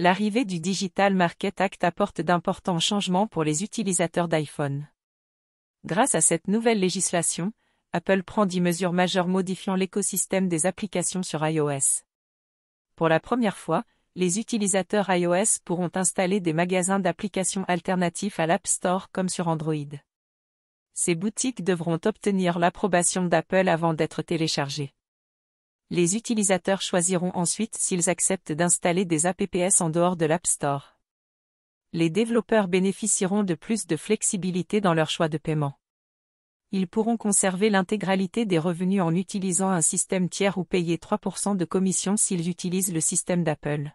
L'arrivée du Digital Markets Act apporte d'importants changements pour les utilisateurs d'iPhone. Grâce à cette nouvelle législation, Apple prend 10 mesures majeures modifiant l'écosystème des applications sur iOS. Pour la première fois, les utilisateurs iOS pourront installer des magasins d'applications alternatifs à l'App Store comme sur Android. Ces boutiques devront obtenir l'approbation d'Apple avant d'être téléchargées. Les utilisateurs choisiront ensuite s'ils acceptent d'installer des apps en dehors de l'App Store. Les développeurs bénéficieront de plus de flexibilité dans leur choix de paiement. Ils pourront conserver l'intégralité des revenus en utilisant un système tiers ou payer 3% de commission s'ils utilisent le système d'Apple.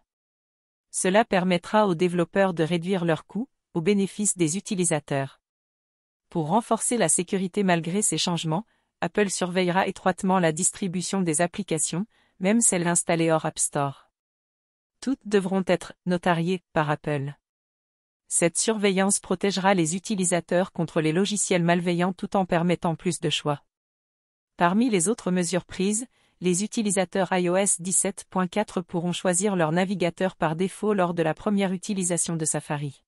Cela permettra aux développeurs de réduire leurs coûts, au bénéfice des utilisateurs. Pour renforcer la sécurité malgré ces changements, Apple surveillera étroitement la distribution des applications, même celles installées hors App Store. Toutes devront être notariées par Apple. Cette surveillance protégera les utilisateurs contre les logiciels malveillants tout en permettant plus de choix. Parmi les autres mesures prises, les utilisateurs iOS 17.4 pourront choisir leur navigateur par défaut lors de la première utilisation de Safari.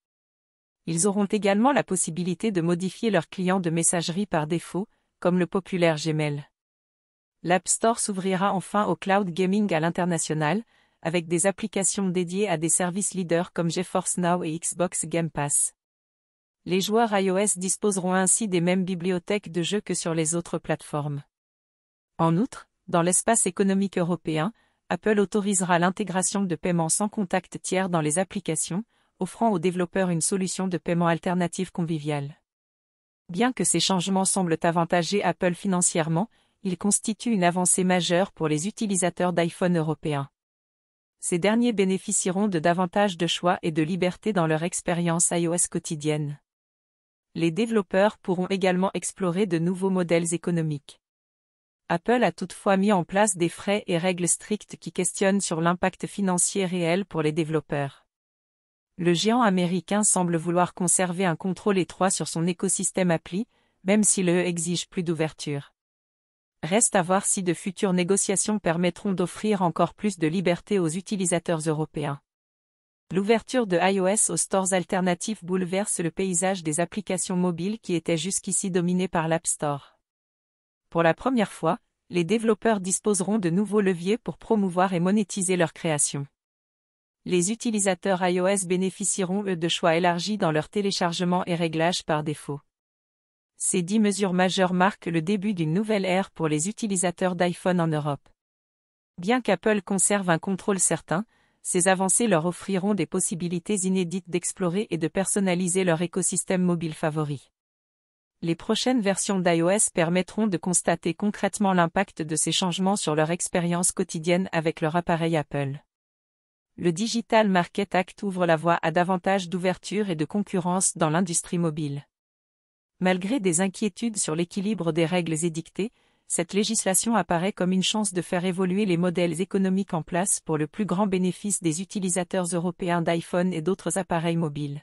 Ils auront également la possibilité de modifier leur client de messagerie par défaut, comme le populaire Gmail. L'App Store s'ouvrira enfin au cloud gaming à l'international, avec des applications dédiées à des services leaders comme GeForce Now et Xbox Game Pass. Les joueurs iOS disposeront ainsi des mêmes bibliothèques de jeux que sur les autres plateformes. En outre, dans l'espace économique européen, Apple autorisera l'intégration de paiements sans contact tiers dans les applications, offrant aux développeurs une solution de paiement alternative conviviale. Bien que ces changements semblent avantager Apple financièrement, ils constituent une avancée majeure pour les utilisateurs d'iPhone européens. Ces derniers bénéficieront de davantage de choix et de liberté dans leur expérience iOS quotidienne. Les développeurs pourront également explorer de nouveaux modèles économiques. Apple a toutefois mis en place des frais et règles strictes qui questionnent sur l'impact financier réel pour les développeurs. Le géant américain semble vouloir conserver un contrôle étroit sur son écosystème appli, même si le exige plus d'ouverture. Reste à voir si de futures négociations permettront d'offrir encore plus de liberté aux utilisateurs européens. L'ouverture de iOS aux stores alternatifs bouleverse le paysage des applications mobiles qui étaient jusqu'ici dominées par l'App Store. Pour la première fois, les développeurs disposeront de nouveaux leviers pour promouvoir et monétiser leurs créations. Les utilisateurs iOS bénéficieront eux de choix élargis dans leur téléchargement et réglage par défaut. Ces 10 mesures majeures marquent le début d'une nouvelle ère pour les utilisateurs d'iPhone en Europe. Bien qu'Apple conserve un contrôle certain, ces avancées leur offriront des possibilités inédites d'explorer et de personnaliser leur écosystème mobile favori. Les prochaines versions d'iOS permettront de constater concrètement l'impact de ces changements sur leur expérience quotidienne avec leur appareil Apple. Le Digital Markets Act ouvre la voie à davantage d'ouverture et de concurrence dans l'industrie mobile. Malgré des inquiétudes sur l'équilibre des règles édictées, cette législation apparaît comme une chance de faire évoluer les modèles économiques en place pour le plus grand bénéfice des utilisateurs européens d'iPhone et d'autres appareils mobiles.